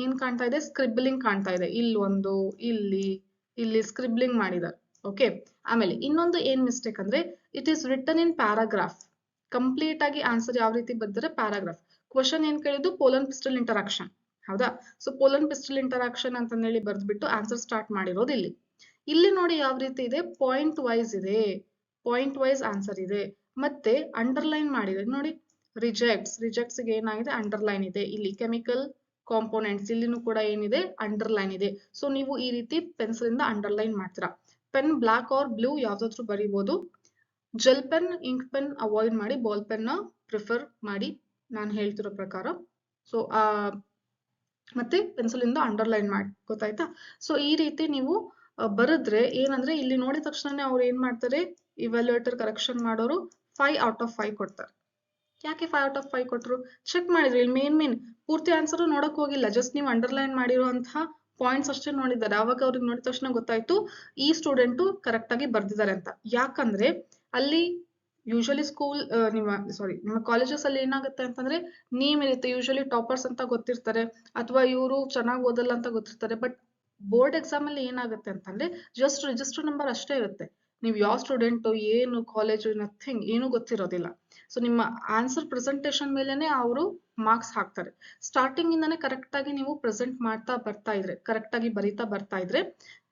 ಏನ್ ಕಾಣ್ತಾ ಇದೆ, ಸ್ಕ್ರಿಬ್ಲಿಂಗ್ ಕಾಣ್ತಾ ಇದೆ. ಇಲ್ಲೊಂದು, ಇಲ್ಲಿ ಸ್ಕ್ರಿಬ್ಲಿಂಗ್ ಮಾಡಿದ್ದಾರೆ. ಓಕೆ, ಆಮೇಲೆ ಇನ್ನೊಂದು ಏನ್ ಮಿಸ್ಟೇಕ್ ಅಂದ್ರೆ it is written in paragraph. Complete ಆಗಿ ಆನ್ಸರ್ ಯಾವ ರೀತಿ ಬರ್ತಾರೆ ಪ್ಯಾರಾಗ್ರಾಫ್. ಕ್ವಶನ್ ಏನ್ ಕೇಳಿದ್ದು, ಪೋಲನ್ ಪಿಸ್ಟಲ್ ಇಂಟರಾಕ್ಷನ್. ಹೌದಾ? ಸೊ ಪೋಲನ್ ಪಿಸ್ಟಲ್ ಇಂಟರಾಕ್ಷನ್ ಅಂತಂದೇಳಿ ಬರ್ದ್ಬಿಟ್ಟು ಆನ್ಸರ್ ಸ್ಟಾರ್ಟ್ ಮಾಡಿರೋದು ಇಲ್ಲಿ. ಇಲ್ಲಿ ನೋಡಿ ಯಾವ ರೀತಿ ಇದೆ, ಪಾಯಿಂಟ್ ವೈಸ್ ಇದೆ, ಪಾಯಿಂಟ್ ವೈಸ್ ಆನ್ಸರ್ ಇದೆ. ಮತ್ತೆ ಅಂಡರ್ಲೈನ್ ಮಾಡಿದೆ ನೋಡಿ, ರಿಜೆಕ್ಟ್ಸ್ ಗೆ ಏನಾಗಿದೆ, ಅಂಡರ್ಲೈನ್ ಇದೆ. ಇಲ್ಲಿ ಕೆಮಿಕಲ್ ಕಾಂಪೋನೆಂಟ್ಸ್ ಇಲ್ಲಿನೂ ಕೂಡ ಏನಿದೆ, ಅಂಡರ್ಲೈನ್ ಇದೆ. ಸೊ ನೀವು ಈ ರೀತಿ ಪೆನ್ಸಿಲ್ ಇಂದ ಅಂಡರ್ಲೈನ್ ಮಾಡ್ತೀರಾ. ಪೆನ್ ಬ್ಲಾಕ್ ಆರ್ ಬ್ಲೂ ಯಾವ್ದಾದ್ರು ಬರೀಬಹುದು. Gel pen, ink pen avoid ಮಾಡಿ, ಬಾಲ್ ಪೆನ್ ನ ಪ್ರಿಫರ್ ಮಾಡಿ ನಾನು ಹೇಳ್ತಿರೋ ಪ್ರಕಾರ. ಸೊ ಮತ್ತೆ ಪೆನ್ಸಿಲ್ ಇಂದ ಅಂಡರ್ಲೈನ್ ಮಾಡಿ, ಗೊತ್ತಾಯ್ತಾ? ಸೊ ಈ ರೀತಿ ನೀವು ಬರೆದ್ರೆ ಏನಂದ್ರೆ ಇಲ್ಲಿ ನೋಡಿದ ತಕ್ಷಣ ಅವ್ರು ಏನ್ ಮಾಡ್ತಾರೆ, ಇವ್ಯಾಲ್ಯೂಯೇಟರ್ ಕರೆಕ್ಷನ್ ಮಾಡೋರು 5 ಔಟ್ ಆಫ್ 5 ಕೊಡ್ತಾರೆ. ಯಾಕೆ 5 ಔಟ್ ಆಫ್ 5 ಕೊಟ್ರು? ಚೆಕ್ ಮಾಡಿದ್ರು. ಇಲ್ಲಿ ಮೇನ್ ಪೂರ್ತಿ ಆನ್ಸರ್ ನೋಡಕ್ ಹೋಗಿಲ್ಲ, ಜಸ್ಟ್ ನೀವು ಅಂಡರ್ಲೈನ್ ಮಾಡಿರುವಂತಹ ಪಾಯಿಂಟ್ಸ್ ಅಷ್ಟೇ ನೋಡಿದ್ದಾರೆ. ಅವಾಗ ಅವ್ರಿಗೆ ನೋಡಿದ ತಕ್ಷಣ ಗೊತ್ತಾಯ್ತು ಈ ಸ್ಟೂಡೆಂಟು ಕರೆಕ್ಟ್ ಆಗಿ ಬರ್ದಿದ್ದಾರೆ ಅಂತ. ಯಾಕಂದ್ರೆ ಅಲ್ಲಿ ಯೂಶಲಿ ನಿಮ್ಮ ಕಾಲೇಜಸ್ ಅಲ್ಲಿ ಏನಾಗುತ್ತೆ ಅಂತಂದ್ರೆ ನೇಮ್ ಇರುತ್ತೆ, ಯೂಶಲಿ ಟಾಪರ್ಸ್ ಅಂತ ಗೊತ್ತಿರ್ತಾರೆ, ಅಥವಾ ಇವರು ಚೆನ್ನಾಗಿ ಓದಲ್ಲ ಅಂತ ಗೊತ್ತಿರ್ತಾರೆ. ಬಟ್ ಬೋರ್ಡ್ ಎಕ್ಸಾಮ್ ಅಲ್ಲಿ ಏನಾಗುತ್ತೆ ಅಂತಂದ್ರೆ ಜಸ್ಟ್ ರಿಜಿಸ್ಟರ್ ನಂಬರ್ ಅಷ್ಟೇ ಇರುತ್ತೆ. ನೀವು ಯಾವ ಸ್ಟೂಡೆಂಟ್, ಏನು ಕಾಲೇಜು, ನಥಿಂಗ್ ಏನು ಗೊತ್ತಿರೋದಿಲ್ಲ. ಸೊ ನಿಮ್ಮ ಆನ್ಸರ್ ಪ್ರೆಸೆಂಟೇಶನ್ ಮೇಲೆನೆ ಅವರು ಮಾರ್ಕ್ಸ್ ಹಾಕ್ತಾರೆ. ಸ್ಟಾರ್ಟಿಂಗ್ ಇಂದಾನೆ ಕರೆಕ್ಟ್ ಆಗಿ ನೀವು ಪ್ರೆಸೆಂಟ್ ಮಾಡ್ತಾ ಬರ್ತಾ ಇದ್ರೆ, ಕರೆಕ್ಟ್ ಆಗಿ ಬರೀತಾ ಬರ್ತಾ ಇದ್ರೆ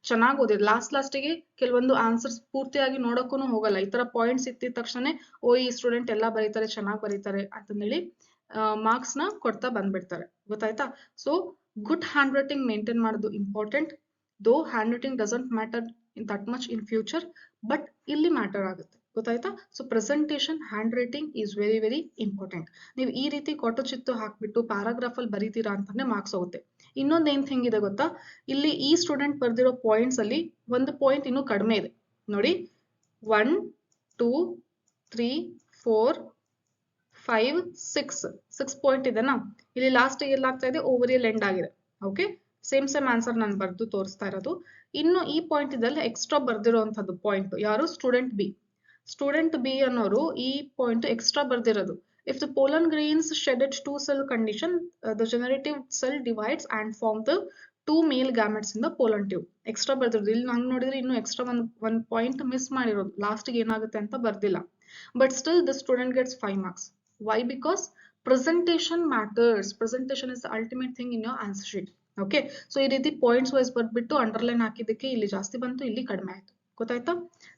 ಚೆನ್ನಾಗಿ ಓದಿದ್ರೆ, ಲಾಸ್ಟಿಗೆ ಕೆಲವೊಂದು ಆನ್ಸರ್ಸ್ ಪೂರ್ತಿಯಾಗಿ ನೋಡಕ್ಕೂ ಹೋಗಲ್ಲ. ಈ ತರ ಪಾಯಿಂಟ್ಸ್ ಇತ್ತಿದ ತಕ್ಷಣ ಓ ಈ ಸ್ಟೂಡೆಂಟ್ ಎಲ್ಲಾ ಬರೀತಾರೆ, ಚೆನ್ನಾಗಿ ಬರೀತಾರೆ ಅಂತಂದೇಳಿ ಮಾರ್ಕ್ಸ್ ನ ಕೊಡ್ತಾ ಬಂದ್ಬಿಡ್ತಾರೆ, ಗೊತ್ತಾಯ್ತಾ? So good hand writing maintain ಮಾಡೋದು ಇಂಪಾರ್ಟೆಂಟ್. ದೋ hand writing doesn't matter that much in future, but ಇಲ್ಲಿ ಮ್ಯಾಟರ್ ಆಗುತ್ತೆ, ಗೊತ್ತಾಯ್ತಾ? So presentation hand writing is very very important. ನೀವು ಈ ರೀತಿ ಕೊಟ್ಟು ಚಿತ್ತು ಹಾಕ್ಬಿಟ್ಟು ಪ್ಯಾರಾಗ್ರಾಫ್ ಅಲ್ಲಿ ಬರೀತೀರಾ ಅಂತಂದ್ರೆ ಮಾರ್ಕ್ಸ್ ಹೋಗುತ್ತೆ. ಇನ್ನೊಂದ್ ಏನ್ ಥಿಂಗ್ ಇದೆ ಗೊತ್ತಾ, ಇಲ್ಲಿ ಈ ಸ್ಟೂಡೆಂಟ್ ಬರ್ದಿರೋ ಪಾಯಿಂಟ್ಸ್ ಅಲ್ಲಿ ಒಂದು ಪಾಯಿಂಟ್ ಇನ್ನೂ ಕಡಿಮೆ ಇದೆ ನೋಡಿ. 1 2 3 4 5 6 ಪಾಯಿಂಟ್ ಇದೆನಾ, ಇಲ್ಲಿ ಲಾಸ್ಟ್ ಎಲ್ಲಾಗ್ತಾ ಇದೆ, ಓವರಿಯಲ್ ಎಂಡ್ ಆಗಿದೆ. ಓಕೆ, ಸೇಮ್ ಆನ್ಸರ್ ನಾನು ಬರ್ದು ತೋರಿಸ್ತಾ ಇರೋದು. ಇನ್ನು ಈ ಪಾಯಿಂಟ್ ಇದೆಲ್ಲ ಎಕ್ಸ್ಟ್ರಾ ಬರ್ದಿರೋಂಥದ್ದು ಪಾಯಿಂಟ್ ಯಾರು, ಸ್ಟೂಡೆಂಟ್ ಬಿ ಅನ್ನೋರು ಈ ಪಾಯಿಂಟ್ ಎಕ್ಸ್ಟ್ರಾ ಬರ್ದಿರೋದು. If the pollen grains shedded two cell condition, the generative cell divides and form the two male gametes in the pollen tube. Extra ಬರ್ದಿರೋದು. ಇಲ್ಲಿ ನಂಗೆ ನೋಡಿದ್ರೆ ಇನ್ನು ಎಕ್ಸ್ಟ್ರಾ ಒಂದು ಪಾಯಿಂಟ್ ಮಿಸ್ ಮಾಡಿರೋದು, ಲಾಸ್ಟ್ಗೆ ಏನಾಗುತ್ತೆ ಅಂತ ಬರ್ದಿಲ್ಲ. But still the student gets 5 marks. Why? Because presentation matters. Presentation is the ultimate thing in your answer sheet. Okay, so ಈ ರೀತಿ ಪಾಯಿಂಟ್ಸ್ ವೈಸ್ ಬರ್ಬಿಟ್ಟು ಅಂಡರ್ಲೈನ್ ಹಾಕಿದ್ದಕ್ಕೆ ಇಲ್ಲಿ ಜಾಸ್ತಿ ಬಂತು, ಇಲ್ಲಿ ಕಡಿಮೆ ಆಯ್ತು, ಗೊತ್ತಾಯ್ತಾ?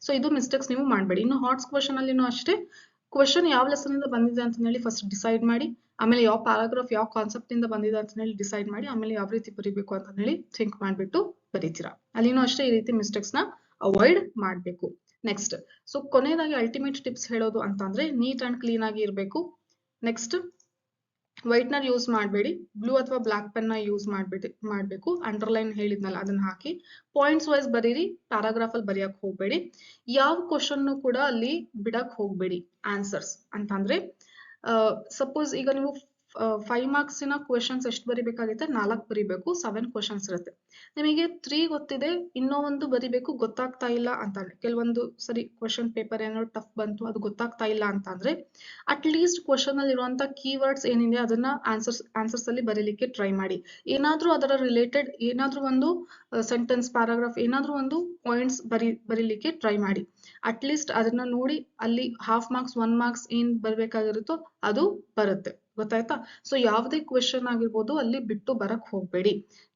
ಸೊ ಇದು ಮಿಸ್ಟೇಕ್ಸ್ ನೀವು ಮಾಡಬೇಡಿ. ಇನ್ನು ಹಾಟ್ಸ್ ಕ್ವಶನ್ ಅಲ್ಲಿನೂ ಅಷ್ಟೇ, ಕ್ವಶನ್ ಯಾವ ಲೆಸನ್ ಇಂದ ಬಂದಿದೆ ಅಂತ ಹೇಳಿ ಫಸ್ಟ್ ಡಿಸೈಡ್ ಮಾಡಿ, ಆಮೇಲೆ ಯಾವ ಪ್ಯಾರಾಗ್ರಾಫ್ ಯಾವ ಕಾನ್ಸೆಪ್ಟ್ ಇಂದ ಬಂದಿದೆ ಅಂತ ಹೇಳಿ ಡಿಸೈಡ್ ಮಾಡಿ, ಆಮೇಲೆ ಯಾವ ರೀತಿ ಬರೀಬೇಕು ಅಂತ ಹೇಳಿ ಥಿಂಕ್ ಮಾಡ್ಬಿಟ್ಟು ಬರೀತೀರಾ. ಅಲ್ಲಿನೂ ಅಷ್ಟೇ ಈ ರೀತಿ ಮಿಸ್ಟೇಕ್ಸ್ ನ ಅವಾಯ್ಡ್ ಮಾಡಬೇಕು. ನೆಕ್ಸ್ಟ್, ಸೊ ಕೊನೆಯದಾಗಿ ಅಲ್ಟಿಮೇಟ್ ಟಿಪ್ಸ್ ಹೇಳೋದು ಅಂತಂದ್ರೆ ನೀಟ್ ಅಂಡ್ ಕ್ಲೀನ್ ಆಗಿ ಇರಬೇಕು. ನೆಕ್ಸ್ಟ್, ವೈಟ್ನರ್ ಯೂಸ್ ಮಾಡಬೇಡಿ, ಬ್ಲೂ ಅಥವಾ ಬ್ಲಾಕ್ ಪೆನ್ ನ ಯೂಸ್ ಮಾಡಬೇಕು. ಅಂಡರ್ಲೈನ್ ಹೇಳಿದ್ನಲ್ಲ ಅದನ್ನ ಹಾಕಿ ಪಾಯಿಂಟ್ಸ್ ವೈಸ್ ಬರೀರಿ, ಪ್ಯಾರಾಗ್ರಾಫ್ ಅಲ್ಲಿ ಬರೆಯಕ್ ಹೋಗ್ಬೇಡಿ. ಯಾವ ಕ್ವಶನ್ ಕೂಡ ಅಲ್ಲಿ ಬಿಡಕ್ ಹೋಗ್ಬೇಡಿ ಆನ್ಸರ್ಸ್ ಅಂತಂದ್ರೆ. ಸಪೋಸ್ ಈಗ ನೀವು 5 ಮಾರ್ಕ್ಸಿನ ಕ್ವಶನ್ಸ್ ಎಷ್ಟು ಬರಿಬೇಕಾಗುತ್ತೆ, 4 ಬರಿಬೇಕು, 7 ಕ್ವಶನ್ಸ್ ಇರುತ್ತೆ. ನಿಮಗೆ 3 ಗೊತ್ತಿದೆ, ಇನ್ನೂ ಒಂದು ಬರಿಬೇಕು, ಗೊತ್ತಾಗ್ತಾ ಇಲ್ಲ ಅಂತಂದ್ರೆ, ಕೆಲವೊಂದು ಸರಿ ಕ್ವಶನ್ ಪೇಪರ್ ಏನೋ ಟಫ್ ಬಂತು, ಅದು ಗೊತ್ತಾಗ್ತಾ ಇಲ್ಲ ಅಂತಂದ್ರೆ ಅಟ್ ಲೀಸ್ಟ್ ಕ್ವಶನ್ ಅಲ್ಲಿ ಇರುವಂತ ಕೀವರ್ಡ್ಸ್ ಏನಿದೆ ಅದನ್ನ ಆನ್ಸರ್ಸ್ ಅಲ್ಲಿ ಬರೀಲಿಕ್ಕೆ ಟ್ರೈ ಮಾಡಿ. ಏನಾದ್ರೂ ಅದರ ರಿಲೇಟೆಡ್ ಏನಾದ್ರೂ ಒಂದು ಸೆಂಟೆನ್ಸ್, ಪ್ಯಾರಾಗ್ರಾಫ್, ಏನಾದ್ರೂ ಒಂದು ಪಾಯಿಂಟ್ಸ್ ಬರೀಲಿಕ್ಕೆ ಟ್ರೈ ಮಾಡಿ. ಅಟ್ ಲೀಸ್ಟ್ ಅದನ್ನ ನೋಡಿ ಅಲ್ಲಿ ಹಾಫ್ ಮಾರ್ಕ್ಸ್ 1 ಮಾರ್ಕ್ಸ್ ಏನ್ ಬರ್ಬೇಕಾಗಿರುತ್ತೋ ಅದು ಬರುತ್ತೆ, ಗೊತ್ತಾಯ್ತಾ? ಸೊ ಯಾವುದೇ ಕ್ವೆಶನ್ ಆಗಿರ್ಬೋದು ಅಲ್ಲಿ ಬಿಟ್ಟು ಬರಕ್ ಹೋಗ್ಬೇಡಿ.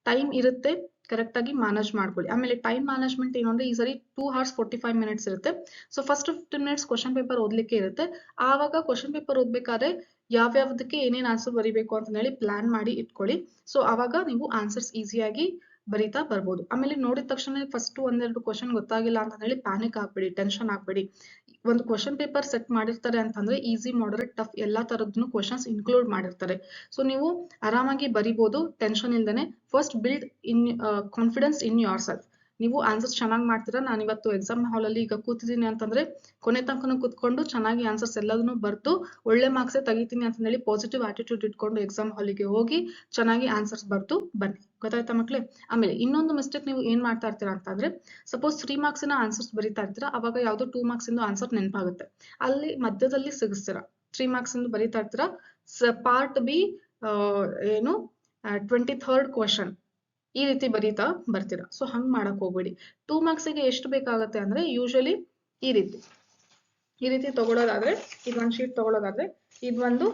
ಟೈಮ್ ಇರುತ್ತೆ, ಕರೆಕ್ಟ್ ಆಗಿ ಮ್ಯಾನೇಜ್ ಮಾಡ್ಕೊಳ್ಳಿ. ಆಮೇಲೆ ಟೈಮ್ ಮ್ಯಾನೇಜ್ಮೆಂಟ್ ಏನು ಅಂದ್ರೆ ಈ ಸರಿ 2 hours 45 minutes ಇರುತ್ತೆ. So first 15 minutes question paper ಓದ್ಲಿಕ್ಕೆ ಇರುತ್ತೆ. ಆವಾಗ ಕ್ವಶನ್ ಪೇಪರ್ ಓದ್ಬೇಕಾದ್ರೆ ಯಾವ್ಯಾವ್ದಕ್ಕೆ ಏನೇನ್ ಆನ್ಸರ್ ಬರಿಬೇಕು ಅಂತ ಹೇಳಿ ಪ್ಲಾನ್ ಮಾಡಿ ಇಟ್ಕೊಳ್ಳಿ. ಸೊ ಆವಾಗ ನೀವು ಆನ್ಸರ್ಸ್ ಈಸಿಯಾಗಿ ಬರೀತಾ ಬರ್ಬೋದು. ಆಮೇಲೆ ನೋಡಿದ ತಕ್ಷಣ ಫಸ್ಟ್ ಒಂದೆರಡು ಕ್ವಶನ್ ಗೊತ್ತಾಗಿಲ್ಲ ಅಂತ ಹೇಳಿ ಪ್ಯಾನಿಕ್ ಆಗ್ಬೇಡಿ, ಟೆನ್ಷನ್ ಆಗ್ಬೇಡಿ. ಒಂದು ಕ್ವಶನ್ ಪೇಪರ್ ಸೆಟ್ ಮಾಡಿರ್ತಾರೆ ಅಂತಂದ್ರೆ ಈಸಿ, ಮಾಡರೇಟ್, ಟಫ್ ಎಲ್ಲಾ ತರದ್ನು ಕ್ವಶನ್ಸ್ ಇನ್ಕ್ಲೂಡ್ ಮಾಡಿರ್ತಾರೆ. ಸೊ ನೀವು ಆರಾಮಾಗಿ ಬರಿಬಹುದು ಟೆನ್ಷನ್ ಇಲ್ದೇನೆ. First build in confidence in your self. ನೀವು ಆನ್ಸರ್ಸ್ ಚೆನ್ನಾಗಿ ಮಾಡ್ತೀರಾ. ನಾನು ಇವತ್ತು ಎಕ್ಸಾಮ್ ಹಾಲ್ ಅಲ್ಲಿ ಈಗ ಕೂತಿದ್ದೀನಿ ಅಂತಂದ್ರೆ ಕೊನೆ ತನಕನೂ ಕೂತ್ಕೊಂಡು ಚೆನ್ನಾಗಿ ಆನ್ಸರ್ಸ್ ಎಲ್ಲದನ್ನು ಬರ್ದು ಒಳ್ಳೆ ಮಾರ್ಕ್ಸೇ ತೆಗಿತೀನಿ ಅಂತ ಹೇಳಿ ಪಾಸಿಟಿವ್ ಆಟಿಟ್ಯೂಡ್ ಇಟ್ಕೊಂಡು ಎಕ್ಸಾಮ್ ಹಾಲಿಗೆ ಹೋಗಿ ಚೆನ್ನಾಗಿ ಆನ್ಸರ್ಸ್ ಬರ್ದು ಬನ್ನಿ, ಗೊತ್ತಾಯ್ತಾ ಮಕ್ಳೇ? ಆಮೇಲೆ ಇನ್ನೊಂದು ಮಿಸ್ಟೇಕ್ ನೀವು ಏನ್ ಮಾಡ್ತಾ ಇರ್ತೀರಾ ಅಂತಂದ್ರೆ, ಸಪೋಸ್ 3 ಮಾರ್ಕ್ಸಿನ ಆನ್ಸರ್ಸ್ ಬರೀತಾ ಇರ್ತೀರಾ, ಅವಾಗ ಯಾವ್ದೋ 2 ಮಾರ್ಕ್ಸ್ ಇಂದು ಆನ್ಸರ್ ನೆನಪಾಗುತ್ತೆ, ಅಲ್ಲಿ ಮಧ್ಯದಲ್ಲಿ ಸಿಗಿಸ್ತೀರಾ. 3 ಮಾರ್ಕ್ಸ್ ಇಂದು ಬರೀತಾ ಇರ್ತೀರಾ, ಪಾರ್ಟ್ ಬಿ ಏನು 23rd ಕ್ವಶನ್ ಈ ರೀತಿ ಬರೀತಾ ಬರ್ತೀರಾ. ಸೊ ಹಂಗ್ ಮಾಡಕ್ ಹೋಗ್ಬೇಡಿ. 2 ಮಾರ್ಕ್ಸಿಗೆ ಎಷ್ಟು ಬೇಕಾಗತ್ತೆ ಅಂದ್ರೆ ಯೂಶಲಿ ಈ ರೀತಿ ಈ ರೀತಿ ತಗೊಳ್ಳೋದಾದ್ರೆ ಇದೊಂದು ಶೀಟ್ ತಗೊಳ್ಳೋದಾದ್ರೆ ಇದೊಂದು.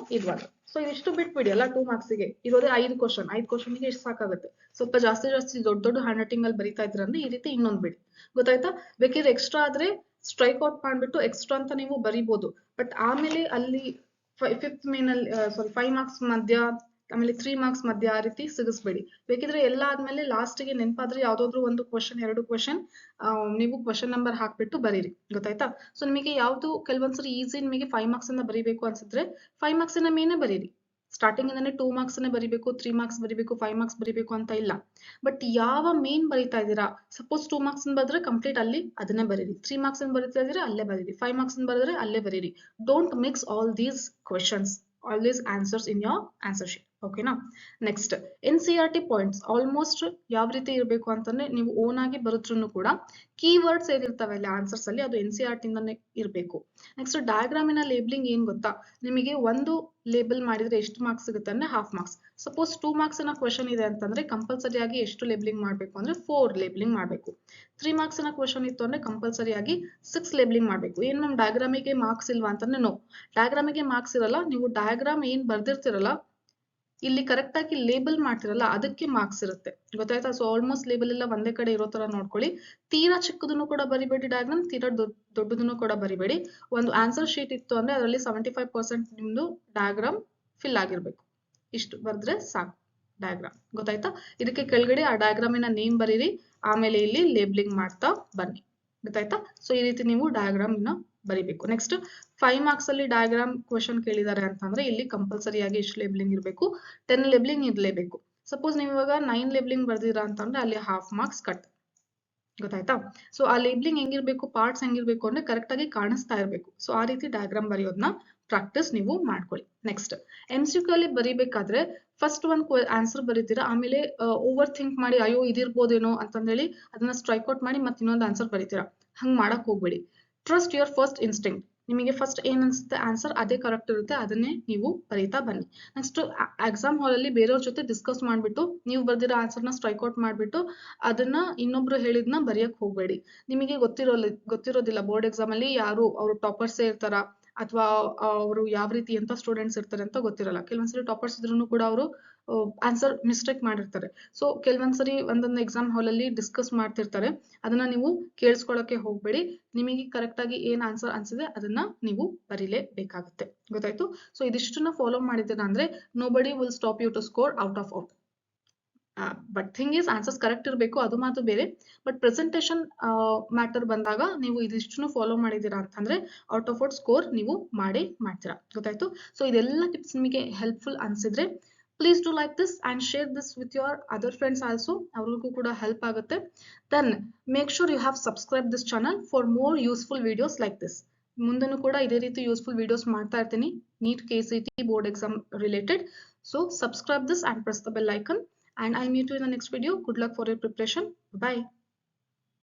ಸೊ ಇದಿಷ್ಟು ಬಿಟ್ಬಿಡಿ ಅಲ್ಲ 2 ಮಾರ್ಕ್ಸಿಗೆ ಇರೋದೇ 5 ಕ್ವಶನ್. 5 ಕ್ವಶನ್ಗೆ ಎಷ್ಟು ಸಾಕಾಗುತ್ತೆ. ಸ್ವಲ್ಪ ಜಾಸ್ತಿ ದೊಡ್ಡ ಹ್ಯಾಂಡ್ ರೈಟಿಂಗ್ ಅಲ್ಲಿ ಬರೀತಾ ಇದ್ರಂದ್ರೆ ಈ ರೀತಿ ಇನ್ನೊಂದು ಬಿಡಿ. ಗೊತ್ತಾಯ್ತಾ? ಬೇಕಿದ್ರೆ ಎಕ್ಸ್ಟ್ರಾ ಆದ್ರೆ ಸ್ಟ್ರೈಕ್ ಔಟ್ ಮಾಡ್ಬಿಟ್ಟು ಎಕ್ಸ್ಟ್ರಾ ಅಂತ ನೀವು ಬರೀಬಹುದು. ಬಟ್ ಆಮೇಲೆ ಅಲ್ಲಿ 5 ಮಾರ್ಕ್ಸ್ ಮಧ್ಯ ಆಮೇಲೆ 3 ಮಾರ್ಕ್ಸ್ ಮಧ್ಯ ಆ ರೀತಿ ಸಿಗಿಸ್ಬೇಡಿ. ಬೇಕಿದ್ರೆ ಎಲ್ಲ ಆದ್ಮೇಲೆ ಲಾಸ್ಟ್ಗೆ ನೆನಪಾದ್ರೆ ಯಾವ್ದಾದ್ರು ಒಂದು ಕ್ವಶನ್ 2 ಕ್ವಶನ್ ನೀವು ಕ್ವಶನ್ ನಂಬರ್ ಹಾಕ್ಬಿಟ್ಟು ಬರೀರಿ. ಗೊತ್ತಾಯ್ತಾ? ಸೊ ನಿಮಗೆ ಯಾವ್ದು ಕೆಲವೊಂದ್ಸರಿ ಈಸಿ ನಿಮಗೆ 5 ಮಾರ್ಕ್ಸ್ ಅನ್ನ ಬರೀಬೇಕು ಅನ್ಸಿದ್ರೆ 5 ಮಾರ್ಕ್ಸ್ ನ ಮೇನೆ ಬರೀರಿ. ಸ್ಟಾರ್ಟಿಂಗ್ ಇಂದಾನೆ 2 ಮಾರ್ಕ್ಸ್ ನ ಬರೀಬೇಕು, 3 ಮಾರ್ಕ್ಸ್ ಬರೀಬೇಕು, 5 ಮಾರ್ಕ್ಸ್ ಬರೀಬೇಕು ಅಂತ ಇಲ್ಲ. ಬಟ್ ಯಾವ ಮೇನ್ ಬರೀತಾ ಇದ್ದೀರಾ, ಸಪೋಸ್ 2 ಮಾರ್ಕ್ಸ್ ಬರೆದ್ರೆ ಕಂಪ್ಲೀಟ್ ಅಲ್ಲಿ ಅದನ್ನೇ ಬರೀರಿ. 3 ಮಾರ್ಕ್ಸ್ ಬರೀತಾ ಇದ್ರೆ ಅಲ್ಲೇ ಬರೀರಿ. 5 ಮಾರ್ಕ್ಸ್ ಬರೆದ್ರೆ ಅಲ್ಲೇ ಬರೀರಿ. Don't mix all these questions, all these answers in your answer sheet. ಓಕೆನಾ? ನೆಕ್ಸ್ಟ್ NCERT ಪಾಯಿಂಟ್ಸ್ ಆಲ್ಮೋಸ್ಟ್ ಯಾವ ರೀತಿ ಇರಬೇಕು ಅಂತಂದ್ರೆ ನೀವು ಓನ್ ಆಗಿ ಬರುತ್ರು ಕೂಡ ಕೀವರ್ಡ್ಸ್ ಏನಿರ್ತವೆ ಅಲ್ಲಿ ಆನ್ಸರ್ಸ್ ಅಲ್ಲಿ ಅದು NCERT ಇಂದಾನೆ ಇರಬೇಕು. ನೆಕ್ಸ್ಟ್ ಡಯಾಗ್ರಾಮಿನ ಲೇಬಲಿಂಗ್ ಏನ್ ಗೊತ್ತಾ, ನಿಮಗೆ ಒಂದು ಲೇಬಲ್ ಮಾಡಿದ್ರೆ ಎಷ್ಟು ಮಾರ್ಕ್ಸ್ ಸಿಗುತ್ತೆ ಅಂದ್ರೆ ಹಾಫ್ ಮಾರ್ಕ್ಸ್. ಸಪೋಸ್ 2 ಮಾರ್ಕ್ಸ್ ನ ಕ್ವಶನ್ ಇದೆ ಅಂತಂದ್ರೆ ಕಂಪಲ್ಸರಿ ಆಗಿ ಎಷ್ಟು ಲೇಬಲಿಂಗ್ ಮಾಡಬೇಕು ಅಂದ್ರೆ 4 ಲೇಬಲಿಂಗ್ ಮಾಡಬೇಕು. 3 ಮಾರ್ಕ್ಸ್ ನ ಕ್ವಶನ್ ಇತ್ತು ಅಂದ್ರೆ ಕಂಪಲ್ಸರಿ ಆಗಿ 6 ಲೇಬಲಿಂಗ್ ಮಾಡಬೇಕು. ಏನ್ ನಮ್ ಡಯಾಗ್ರಾಮಿಗೆ ಮಾರ್ಕ್ಸ್ ಇಲ್ವಾ ಅಂತಂದ್ರೆ ನೋ, ಡಯಾಗ್ರಾಮಿಗೆ ಮಾರ್ಕ್ಸ್ ಇರಲ್ಲ. ನೀವು ಡಯಾಗ್ರಾಮ್ ಏನ್ ಬರ್ದಿರ್ತಿರಲ್ಲ ಇಲ್ಲಿ ಕರೆಕ್ಟ್ ಆಗಿ ಲೇಬಲ್ ಮಾಡ್ತಿರಲ್ಲ ಅದಕ್ಕೆ ಮಾರ್ಕ್ಸ್ ಇರುತ್ತೆ. ಗೊತ್ತಾಯ್ತಾ? ಸೊ ಆಲ್ಮೋಸ್ಟ್ ಲೇಬಲ್ ಎಲ್ಲ ಒಂದೇ ಕಡೆ ಇರೋ ತರ ನೋಡ್ಕೊಳ್ಳಿ. ತೀರಾ ಚಿಕ್ಕದನ್ನು ಕೂಡ ಬರಿಬೇಡಿ ಡಯಾಗ್ರಾಮ್, ತೀರಾ ದೊಡ್ಡದನ್ನು ಕೂಡ ಬರಿಬೇಡಿ. ಒಂದು ಆನ್ಸರ್ ಶೀಟ್ ಇತ್ತು ಅಂದ್ರೆ ಅದರಲ್ಲಿ 75% ನಿಮ್ದು ಡಯಾಗ್ರಾಮ್ ಫಿಲ್ ಆಗಿರ್ಬೇಕು. ಇಷ್ಟು ಬರ್ದ್ರೆ ಸಾಕು ಡಯಾಗ್ರಾಮ್. ಗೊತ್ತಾಯ್ತಾ? ಇದಕ್ಕೆ ಕೆಳಗಡೆ ಆ ಡಯಾಗ್ರಾಮಿನ ನೇಮ್ ಬರೀರಿ, ಆಮೇಲೆ ಇಲ್ಲಿ ಲೇಬಲಿಂಗ್ ಮಾಡ್ತಾ ಬನ್ನಿ. ಗೊತ್ತಾಯ್ತಾ? ಸೊ ಈ ರೀತಿ ನೀವು ಡಯಾಗ್ರಾಮ್ ಬರಿಬೇಕು. ನೆಕ್ಸ್ಟ್ 5 ಮಾರ್ಕ್ಸ್ ಅಲ್ಲಿ ಡಯಾಗ್ರಾಮ್ ಕ್ವಶನ್ ಕೇಳಿದ್ದಾರೆ ಅಂತಂದ್ರೆ ಇಲ್ಲಿ ಕಂಪಲ್ಸರಿ ಆಗಿ ಎಷ್ಟು ಲೇಬಲಿಂಗ್ ಇರಬೇಕು, 10 ಲೇಬಲಿಂಗ್ ಇರಲೇಬೇಕು. ಸಪೋಸ್ ನೀವು ಇವಾಗ 9 ಲೇಬಲಿಂಗ್ ಬರ್ದಿರಾ ಅಂತಂದ್ರೆ ಅಲ್ಲಿ ಹಾಫ್ ಮಾರ್ಕ್ಸ್ ಕಟ್. ಗೊತ್ತಾಯ್ತಾ? ಸೊ ಆ ಲೇಬಲಿಂಗ್ ಹೆಂಗಿರ್ಬೇಕು, ಪಾರ್ಟ್ಸ್ ಹೆಂಗಿರ್ಬೇಕು ಅಂದ್ರೆ ಕರೆಕ್ಟ್ ಆಗಿ ಕಾಣಿಸ್ತಾ ಇರಬೇಕು. ಸೊ ಆ ರೀತಿ ಡಯಾಗ್ರಾಮ್ ಬರೆಯೋದನ್ನ ಪ್ರಾಕ್ಟೀಸ್ ನೀವು ಮಾಡ್ಕೊಳ್ಳಿ. ನೆಕ್ಸ್ಟ್ MCQ ಅಲ್ಲಿ ಬರಿಬೇಕಾದ್ರೆ ಫಸ್ಟ್ ಒಂದು ಆನ್ಸರ್ ಬರೀತೀರಾ, ಆಮೇಲೆ ಓವರ್ ಥಿಂಕ್ ಮಾಡಿ ಅಯ್ಯೋ ಇದಿರ್ಬೋದೇನೋ ಅಂತಂದೇಳಿ ಅದನ್ನ ಸ್ಟ್ರೈಕ್ ಔಟ್ ಮಾಡಿ ಮತ್ತೆ ಇನ್ನೊಂದು ಆನ್ಸರ್ ಬರೀತೀರಾ. ಹಂಗ್ ಮಾಡಕ್ ಹೋಗ್ಬೇಡಿ. Trust your first instinct. ನಿಮಗೆ ಫಸ್ಟ್ ಏನ್ ಅನ್ಸುತ್ತೆ ಆನ್ಸರ್ ಅದೇ ಕರೆಕ್ಟ್ ಇರುತ್ತೆ, ಅದನ್ನೇ ನೀವು ಬರೀತಾ ಬನ್ನಿ. ನೆಕ್ಸ್ಟ್ ಎಕ್ಸಾಮ್ ಹಾಲ್ ಅಲ್ಲಿ ಬೇರೆಯವ್ರ ಜೊತೆ ಡಿಸ್ಕಸ್ ಮಾಡ್ಬಿಟ್ಟು ನೀವು ಬರ್ದಿರೋ ಆನ್ಸರ್ನ ಸ್ಟ್ರೈಕ್ ಔಟ್ ಮಾಡ್ಬಿಟ್ಟು ಅದನ್ನ ಇನ್ನೊಬ್ರು ಹೇಳಿದ್ನ ಬರೆಯಕ್ ಹೋಗ್ಬೇಡಿ. ನಿಮಗೆ ಗೊತ್ತಿರೋದಿಲ್ಲ ಬೋರ್ಡ್ ಎಕ್ಸಾಮ್ ಅಲ್ಲಿ ಯಾರು ಅವರು ಟಾಪರ್ಸೇ ಇರ್ತಾರ ಅಥವಾ ಅವರು ಯಾವ ರೀತಿ ಎಂತ ಸ್ಟೂಡೆಂಟ್ಸ್ ಇರ್ತಾರೆ ಅಂತ ಗೊತ್ತಿರಲ್ಲ. ಕೆಲವೊಂದ್ಸರಿ ಟಾಪರ್ಸ್ ಇದ್ರೂ ಕೂಡ ಅವರು ಆನ್ಸರ್ ಮಿಸ್ಟೇಕ್ ಮಾಡಿರ್ತಾರೆ. ಸೊ ಕೆಲವೊಂದ್ಸರಿ ಒಂದೊಂದು ಎಕ್ಸಾಮ್ ಹಾಲ್ ಅಲ್ಲಿ ಡಿಸ್ಕಸ್ ಮಾಡ್ತಿರ್ತಾರೆ, ಅದನ್ನ ನೀವು ಕೇಳಿಸ್ಕೊಳ್ಳೋಕೆ ಹೋಗ್ಬೇಡಿ. ನಿಮಗೆ ಕರೆಕ್ಟ್ ಆಗಿ ಏನ್ ಆನ್ಸರ್ ಅನ್ಸಿದೆ ಅದನ್ನ ನೀವು ಬರೀಲೇಬೇಕಾಗುತ್ತೆ. ಗೊತ್ತಾಯ್ತು? ಸೊ ಇದಿಷ್ಟನ್ನ ಫಾಲೋ ಮಾಡಿದ್ದೀರಾ ಅಂದ್ರೆ nobody will stop you to score out of out. But thing is answers correct ಇರಬೇಕು, ಅದು ಮಾತು ಬೇರೆ. ಬಟ್ ಪ್ರೆಸೆಂಟೇಷನ್ ಮ್ಯಾಟರ್ ಬಂದಾಗ ನೀವು ಇದಿಷ್ಟನ್ನು ಫಾಲೋ ಮಾಡಿದ್ದೀರಾ ಅಂತಂದ್ರೆ ಔಟ್ ಆಫ್ ಔಟ್ ಸ್ಕೋರ್ ನೀವು ಮಾಡ್ತೀರಾ. ಗೊತ್ತಾಯ್ತು? ಸೊ ಇದೆಲ್ಲ ಟಿಪ್ಸ್ ನಿಮಗೆ ಹೆಲ್ಪ್ಫುಲ್ ಅನ್ಸಿದ್ರೆ please do like this and share this with your other friends also, ಅವ್ರಿಗೂ ಕೂಡ ಹೆಲ್ಪ್ ಆಗುತ್ತೆ. Then make sure you have subscribe this channel for more useful videos like this. ಮುಂದೆನೂ ಕೂಡ ಇದೇ ರೀತಿ ಯೂಸ್ಫುಲ್ ವಿಡಿಯೋಸ್ ಮಾಡ್ತಾ ಇರ್ತೀನಿ, NEET KCET board exam related. So subscribe this and press the bell icon, and I'll meet you in the next video. Good luck for your preparation. Bye.